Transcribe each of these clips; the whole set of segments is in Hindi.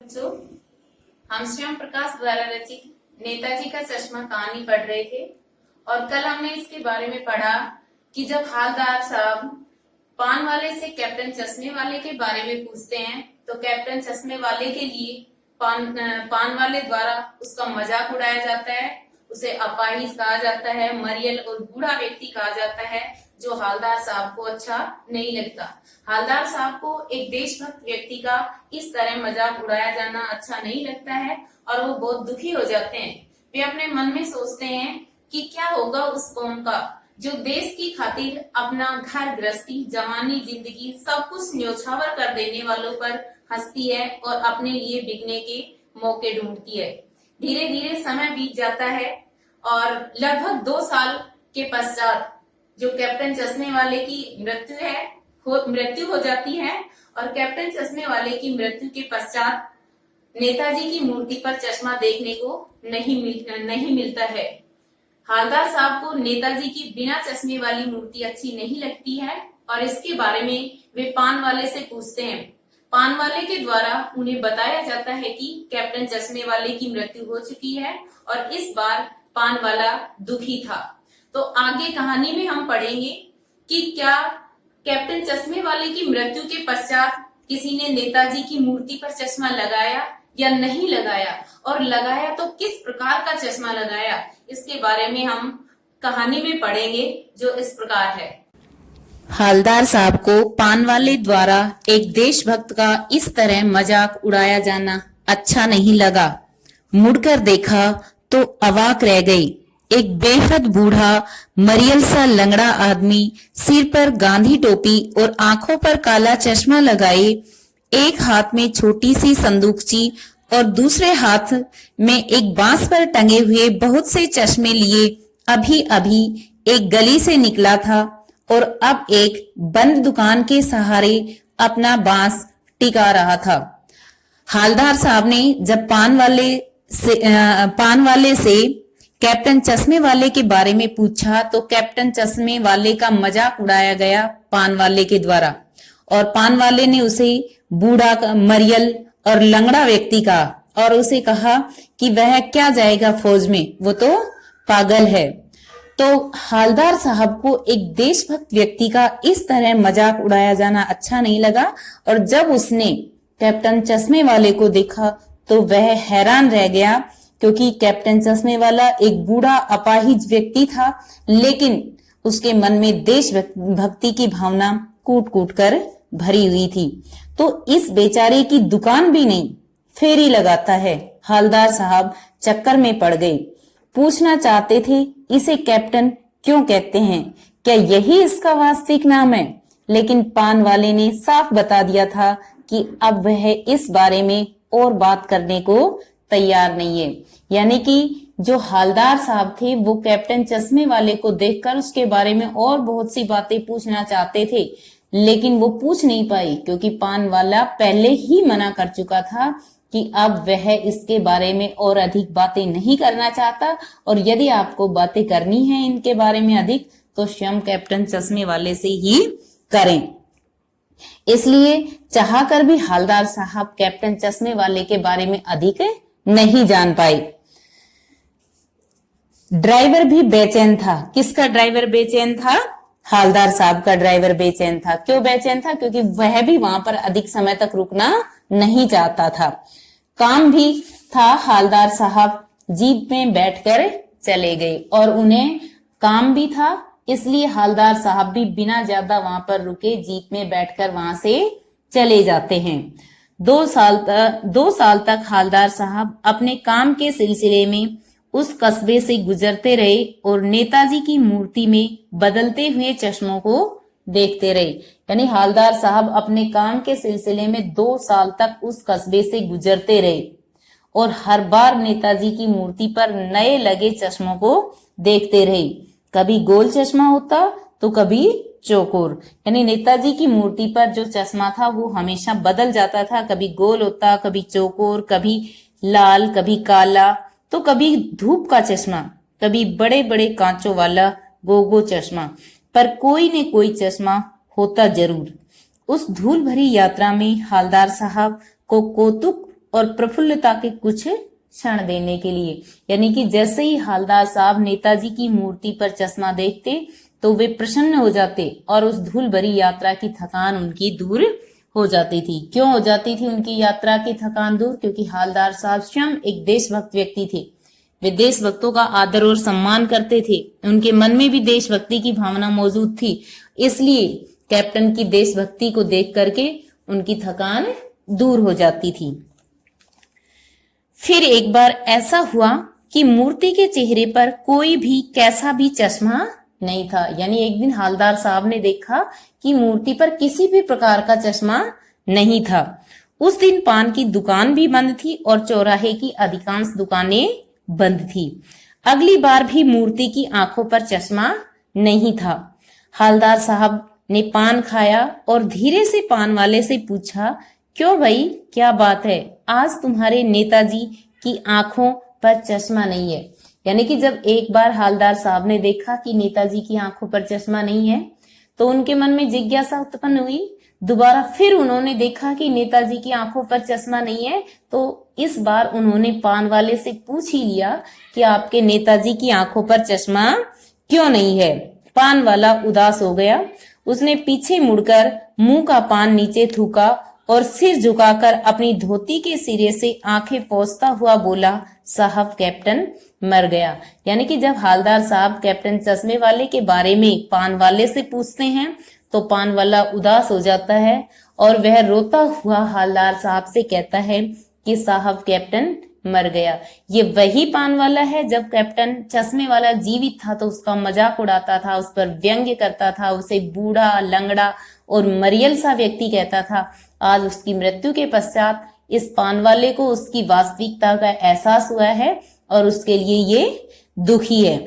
बच्चों, हम स्वयं प्रकाश द्वारा रचित नेताजी का चश्मा कहानी पढ़ रहे थे और कल हमने इसके बारे में पढ़ा कि जब हालदार साहब पान वाले से कैप्टन चश्मे वाले के बारे में पूछते हैं तो कैप्टन चश्मे वाले के लिए पान वाले द्वारा उसका मजाक उड़ाया जाता है, उसे अपाहिज कहा जाता है, मरियल और बूढ़ा व्यक्ति कहा जाता है, जो हालदार साहब को अच्छा नहीं लगता। हालदार साहब को एक देशभक्त व्यक्ति का इस तरह मजाक उड़ाया जाना अच्छा नहीं लगता है और वो बहुत दुखी हो जाते हैं। वे अपने मन में सोचते हैं कि क्या होगा उस कौम का जो देश की खातिर अपना घर गृहस्थी, जवानी, जिंदगी सब कुछ न्योछावर कर देने वालों पर हंसती है और अपने लिए बिकने के मौके ढूंढती है। धीरे धीरे समय बीत जाता है और लगभग 2 साल के पश्चात जो कैप्टन चश्मे वाले की मृत्यु हो जाती है और कैप्टन चश्मे वाले की मृत्यु के पश्चात नेताजी की मूर्ति पर चश्मा देखने को नहीं मिलता है। हालदार साहब को नेताजी की बिना चश्मे वाली मूर्ति अच्छी नहीं लगती है और इसके बारे में वे पान वाले से पूछते हैं। पान वाले के द्वारा उन्हें बताया जाता है कि कैप्टन चश्मे वाले की मृत्यु हो चुकी है और इस बार पान वाला दुखी था। तो आगे कहानी में हम पढ़ेंगे कि क्या कैप्टन चश्मे वाले की मृत्यु के पश्चात किसी ने नेताजी की मूर्ति पर चश्मा लगाया या नहीं लगाया, और लगाया तो किस प्रकार का चश्मा लगाया, इसके बारे में हम कहानी में पढ़ेंगे जो इस प्रकार है। हालदार साहब को पान वाले द्वारा एक देशभक्त का इस तरह मजाक उड़ाया जाना अच्छा नहीं लगा। मुड़कर देखा तो अवाक रह गई। एक बेहद बूढ़ा मरियल सा लंगड़ा आदमी, सिर पर गांधी टोपी और आंखों पर काला चश्मा लगाए, एक हाथ में छोटी सी संदूकची और दूसरे हाथ में एक बांस पर टंगे हुए बहुत से चश्मे लिए अभी अभी एक गली से निकला था और अब एक बंद दुकान के सहारे अपना बांस टिका रहा था। हालदार साहब ने जब पान वाले से कैप्टन चश्मे वाले के बारे में पूछा तो कैप्टन चश्मे वाले का मजाक उड़ाया गया पान वाले के द्वारा और पान वाले ने उसे बूढ़ा, मरियल और लंगड़ा व्यक्ति कहा और उसे कहा कि वह क्या जाएगा फौज में, वो तो पागल है। तो हालदार साहब को एक देशभक्त व्यक्ति का इस तरह मजाक उड़ाया जाना अच्छा नहीं लगा और जब उसने कैप्टन चश्मे वाले को देखा तो वह हैरान रह गया, क्योंकि कैप्टन चश्मे वाला एक बूढ़ा अपाहिज व्यक्ति था, लेकिन उसके मन में देशभक्ति की भावना कूट कूट कर भरी हुई थी। तो इस बेचारे की दुकान भी नहीं फेरी लगाता है। हालदार साहब चक्कर में पड़ गए। पूछना चाहते थे इसे कैप्टन क्यों कहते हैं, क्या यही इसका वास्तविक नाम है, लेकिन पान वाले ने साफ बता दिया था कि अब वह इस बारे में और बात करने को तैयार नहीं है। यानी कि जो हालदार साहब थे वो कैप्टन चश्मे वाले को देखकर उसके बारे में और बहुत सी बातें पूछना चाहते थे, लेकिन वो पूछ नहीं पाई क्योंकि पान वाला पहले ही मना कर चुका था कि अब वह इसके बारे में और अधिक बातें नहीं करना चाहता और यदि आपको बातें करनी है इनके बारे में अधिक तो स्वयं कैप्टन चश्मे वाले से ही करें। इसलिए चाहकर भी हालदार साहब कैप्टन चश्मे वाले के बारे में अधिक नहीं जान पाए। ड्राइवर भी बेचैन था। किसका ड्राइवर बेचैन था? हालदार साहब का ड्राइवर बेचैन था। क्यों बेचैन था? क्योंकि वह भी वहां पर अधिक समय तक रुकना नहीं चाहता था। काम भी था, हालदार साहब जीप में बैठकर चले गए और उन्हें काम भी था, इसलिए हालदार साहब भी बिना ज्यादा वहां पर रुके जीप में बैठकर वहां से चले जाते हैं। 2 साल तक हालदार साहब अपने काम के सिलसिले में उस कस्बे से गुजरते रहे और नेताजी की मूर्ति में बदलते हुए चश्मों को देखते रहे। यानी हालदार साहब अपने काम के सिलसिले में 2 साल तक उस कस्बे से गुजरते रहे और हर बार नेताजी की मूर्ति पर नए लगे चश्मों को देखते रहे। कभी गोल चश्मा होता तो कभी चौकोर, यानी नेताजी की मूर्ति पर जो चश्मा था वो हमेशा बदल जाता था। कभी गोल होता, कभी चौकोर, कभी लाल, कभी काला, तो कभी धूप का चश्मा, कभी बड़े बड़े कांचों वाला गोगो चश्मा, पर कोई न कोई चश्मा होता जरूर। उस धूल भरी यात्रा में हालदार साहब को कौतुक और प्रफुल्लता के कुछ क्षण देने के लिए। यानी कि जैसे ही हालदार साहब नेताजी की मूर्ति पर चश्मा देखते तो वे प्रसन्न हो जाते और उस धूल भरी यात्रा की थकान उनकी दूर हो जाती थी। क्यों हो जाती थी उनकी यात्रा की थकान दूर? क्योंकि हालदार साहब स्वयं एक देशभक्त व्यक्ति थे। वे देशभक्तों का आदर और सम्मान करते थे। उनके मन में भी देशभक्ति की भावना मौजूद थी। इसलिए कैप्टन की देशभक्ति को देख करके उनकी थकान दूर हो जाती थी। फिर एक बार ऐसा हुआ कि मूर्ति के चेहरे पर कोई भी कैसा भी चश्मा नहीं था। यानी एक दिन हालदार साहब ने देखा कि मूर्ति पर किसी भी प्रकार का चश्मा नहीं था। उस दिन पान की दुकान भी बंद थी और चौराहे की अधिकांश दुकानें बंद थी। अगली बार भी मूर्ति की आंखों पर चश्मा नहीं था। हालदार साहब ने पान खाया और धीरे से पान वाले से पूछा, क्यों भाई, क्या बात है, आज तुम्हारे नेताजी की आंखों पर चश्मा नहीं है? यानी कि जब एक बार हालदार साहब ने देखा कि नेताजी की आंखों पर चश्मा नहीं है तो उनके मन में जिज्ञासा उत्पन्न हुई। दोबारा फिर उन्होंने देखा कि नेताजी की आंखों पर चश्मा नहीं है तो इस बार उन्होंने पान वाले से पूछ ही लिया कि आपके नेताजी की आंखों पर चश्मा क्यों नहीं है? पान वाला उदास हो गया। उसने पीछे मुड़कर मुंह का पान नीचे थूका और सिर झुकाकर अपनी धोती के सिरे से आंखें पोंछता हुआ बोला, साहब कैप्टन मर गया। यानी कि जब हालदार साहब कैप्टन चश्मे वाले के बारे में पान वाले से पूछते हैं तो पान वाला उदास हो जाता है और वह रोता हुआ हालदार साहब से कहता है कि साहब कैप्टन मर गया। ये वही पान वाला है जब कैप्टन चश्मे वाला जीवित था तो उसका मजाक उड़ाता था, उस पर व्यंग्य करता था, उसे बूढ़ा, लंगड़ा और मरियल सा व्यक्ति कहता था। आज उसकी मृत्यु के पश्चात इस पान वाले को उसकी वास्तविकता का एहसास हुआ है और उसके लिए ये दुखी है।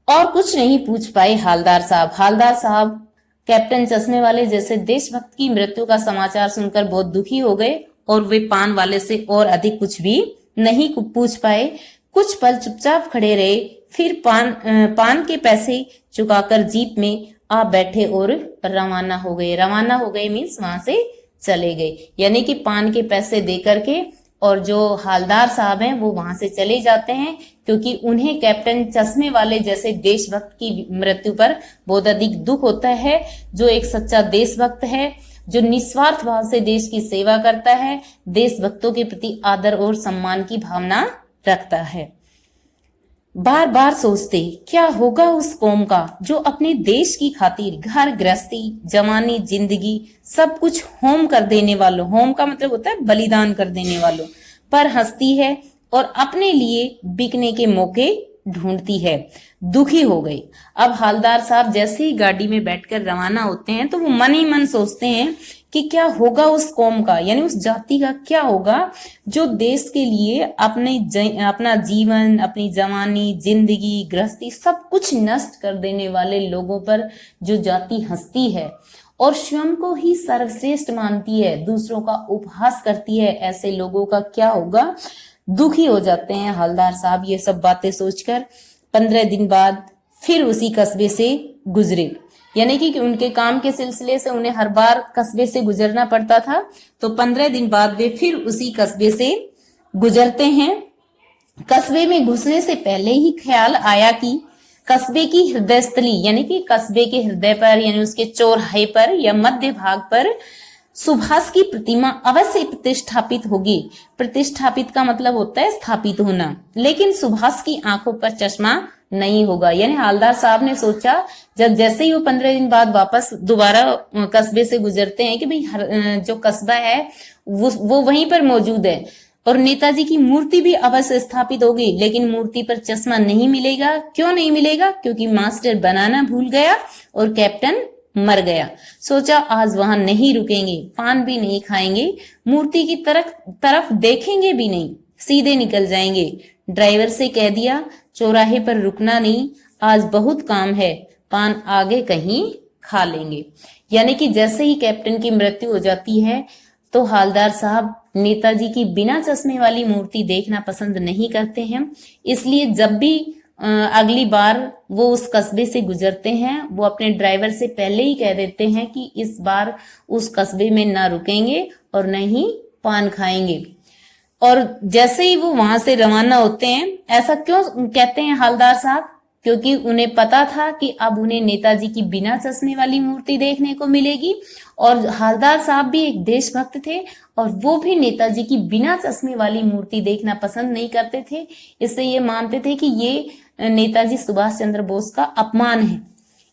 और कुछ नहीं पूछ पाए हालदार साहब। हालदार साहब कैप्टन चश्मे वाले जैसे देशभक्त की मृत्यु का समाचार सुनकर बहुत दुखी हो गए और वे पान वाले से और अधिक कुछ भी नहीं पूछ पाए। कुछ पल चुपचाप खड़े रहे, फिर पान के पैसे चुकाकर जीप में आ बैठे और रवाना हो गए। रवाना हो गए मीन्स वहां से चले गए। यानी कि पान के पैसे दे करके और जो हालदार साहब हैं वो वहां से चले जाते हैं क्योंकि उन्हें कैप्टन चश्मे वाले जैसे देशभक्त की मृत्यु पर बहुत अधिक दुख होता है। जो एक सच्चा देशभक्त है, जो निस्वार्थ भाव से देश की सेवा करता है, देशभक्तों के प्रति आदर और सम्मान की भावना रखता है। बार बार सोचते क्या होगा उस कौम का जो अपने देश की खातिर घर गृहस्थी, जवानी, जिंदगी सब कुछ होम कर देने वालों, होम का मतलब होता है बलिदान कर देने वालों पर हंसती है और अपने लिए बिकने के मौके ढूंढती है। दुखी हो गई। अब हालदार साहब जैसे ही गाड़ी में बैठकर रवाना होते हैं तो वो मन ही मन सोचते हैं कि क्या होगा उस कौम का, यानी उस जाति का क्या होगा जो देश के लिए अपना जीवन, अपनी जवानी, जिंदगी, गृहस्थी सब कुछ नष्ट कर देने वाले लोगों पर जो जाति हंसती है और स्वयं को ही सर्वश्रेष्ठ मानती है, दूसरों का उपहास करती है, ऐसे लोगों का क्या होगा। दुखी हो जाते हैं हालदार साहब ये सब बातें सोचकर। 15 दिन बाद फिर उसी कस्बे से गुजरे। यानी कि उनके काम के सिलसिले से उन्हें हर बार कस्बे से गुजरना पड़ता था तो 15 दिन बाद वे फिर उसी कस्बे से गुजरते हैं। कस्बे में घुसने से पहले ही ख्याल आया कि कस्बे की हृदय स्थली यानी कि कस्बे के हृदय पर यानी उसके चौराहे पर या मध्य भाग पर सुभाष की प्रतिमा अवश्य प्रतिष्ठापित होगी। प्रतिष्ठापित का मतलब होता है स्थापित होना, लेकिन सुभाष की आंखों पर चश्मा नहीं होगा। यानी हालदार साहब ने सोचा जब जैसे ही वो 15 दिन बाद वापस दोबारा कस्बे से गुजरते हैं कि भाई जो कस्बा है वो वहीं पर मौजूद है और नेताजी की मूर्ति भी अवश्य स्थापित होगी, लेकिन मूर्ति पर चश्मा नहीं मिलेगा। क्यों नहीं मिलेगा? क्योंकि मास्टर बनाना भूल गया और कैप्टन मर गया। सोचा आज वहां नहीं रुकेंगे, पान भी नहीं खाएंगे, मूर्ति की तरफ देखेंगे भी नहीं, सीधे निकल जाएंगे। ड्राइवर से कह दिया चौराहे पर रुकना नहीं, आज बहुत काम है, पान आगे कहीं खा लेंगे। यानी कि जैसे ही कैप्टन की मृत्यु हो जाती है तो हालदार साहब नेताजी की बिना चश्मे वाली मूर्ति देखना पसंद नहीं करते हैं। इसलिए जब भी अगली बार वो उस कस्बे से गुजरते हैं वो अपने ड्राइवर से पहले ही कह देते हैं कि इस बार उस कस्बे में ना रुकेंगे और न ही पान खाएंगे। और जैसे ही वो वहां से रवाना होते हैं, ऐसा क्यों कहते हैं हालदार साहब? क्योंकि उन्हें पता था कि अब उन्हें नेताजी की बिना चश्मे वाली मूर्ति देखने को मिलेगी। और हालदार साहब भी एक देशभक्त थे और वो भी नेताजी की बिना चश्मे वाली मूर्ति देखना पसंद नहीं करते थे। इससे ये मानते थे कि ये नेताजी सुभाष चंद्र बोस का अपमान है,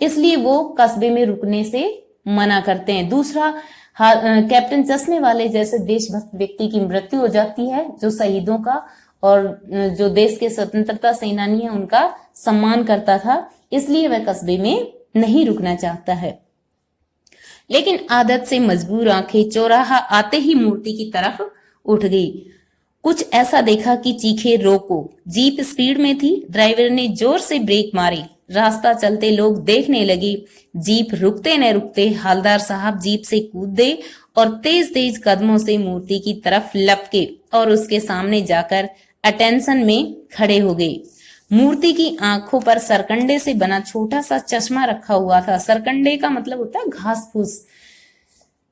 इसलिए वो कस्बे में रुकने से मना करते हैं। दूसरा, कैप्टन चश्मे वाले जैसे देशभक्त व्यक्ति की मृत्यु हो जाती है, जो शहीदों का और जो देश के स्वतंत्रता सेनानी है उनका सम्मान करता था, इसलिए वह कस्बे में नहीं रुकना चाहता है। लेकिन आदत से मजबूर आंखें चौराहा आते ही मूर्ति की तरफ उठ गई। कुछ ऐसा देखा कि चीखे, रोको। जीप स्पीड में थी, ड्राइवर ने जोर से ब्रेक मारी। रास्ता चलते लोग देखने लगे। जीप रुकते न रुकते हालदार साहब जीप से कूदे और तेज तेज कदमों से मूर्ति की तरफ लपके और उसके सामने जाकर अटेंशन में खड़े हो गए। मूर्ति की आंखों पर सरकंडे से बना छोटा सा चश्मा रखा हुआ था। सरकंडे का मतलब होता है घास फूस,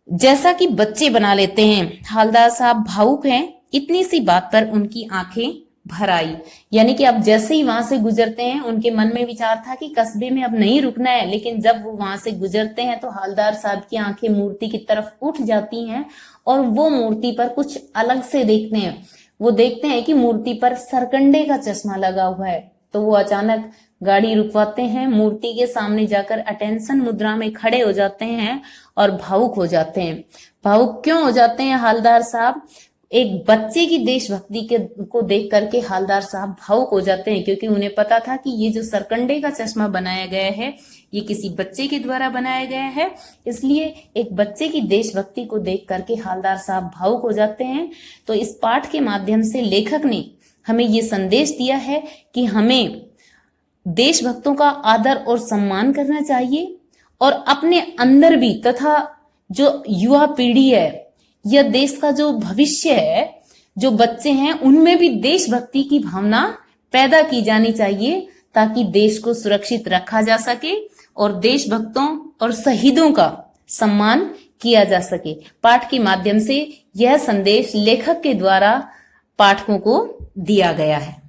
जैसा कि बच्चे बना लेते हैं। हालदार साहब भावुक हैं, इतनी सी बात पर उनकी आंखें भर आई। यानी कि अब जैसे ही वहां से गुजरते हैं, उनके मन में विचार था कि कस्बे में अब नहीं रुकना है, लेकिन जब वो वहां से गुजरते हैं तो हालदार साहब की आंखें मूर्ति की तरफ उठ जाती हैं और वो मूर्ति पर कुछ अलग से देखते हैं। वो देखते हैं कि मूर्ति पर सरकंडे का चश्मा लगा हुआ है। तो वो अचानक गाड़ी रुकवाते हैं, मूर्ति के सामने जाकर अटेंशन मुद्रा में खड़े हो जाते हैं और भावुक हो जाते हैं। भावुक क्यों हो जाते हैं हालदार साहब? एक बच्चे की देशभक्ति को देख करके हालदार साहब भावुक हो जाते हैं, क्योंकि उन्हें पता था कि ये जो सरकंडे का चश्मा बनाया गया है ये किसी बच्चे के द्वारा बनाया गया है। इसलिए एक बच्चे की देशभक्ति को देख करके हालदार साहब भावुक हो जाते हैं। तो इस पाठ के माध्यम से लेखक ने हमें ये संदेश दिया है कि हमें देशभक्तों का आदर और सम्मान करना चाहिए और अपने अंदर भी, तथा जो युवा पीढ़ी है या देश का जो भविष्य है, जो बच्चे हैं, उनमें भी देशभक्ति की भावना पैदा की जानी चाहिए ताकि देश को सुरक्षित रखा जा सके और देशभक्तों और शहीदों का सम्मान किया जा सके। पाठ के माध्यम से यह संदेश लेखक के द्वारा पाठकों को दिया गया है।